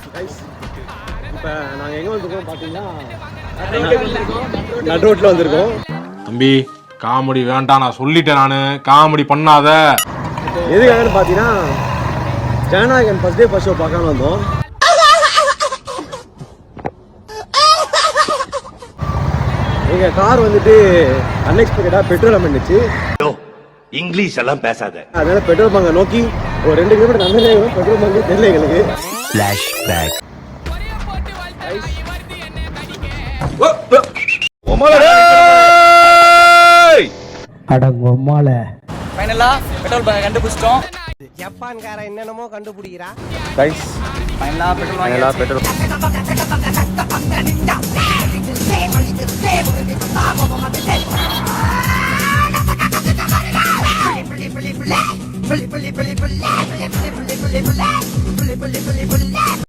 இப்போ நாங்கள் எங்கே வந்திருக்கோம் பார்த்தீங்கன்னா நட் ரோட்டில் வந்திருக்கோம். தம்பி காமெடி வேண்டாம், நான் சொல்லிட்டேன். நான் காமெடி பண்ணாத. எதுக்காகன்னு பார்த்தீங்கன்னா Jananayagan first day first show பார்க்கலான்னு வந்தோம். எங்கள் கார் வந்துட்டு அன்எக்ஸ்பெக்டடாக பெட்ரோல் அமர்ந்துச்சு. இங்கிலீஷ் எல்லாம் பேசாத. அதனால பெட்ரோல் பங்கை நோக்கி ஒரு 2 கிலோமீட்டர் நடந்தே பெட்ரோல் பங்கு தெரியல எங்களுக்கு. ஃபைனலா பெட்ரோல் பங்க் கண்டுபிடிச்சிட்டோம். ஜப்பான்கார என்னென்னமோ கண்டுபிடிக்கிறா. கைஸ் ஃபைனலா பெட்ரோல் பெட்ரோல்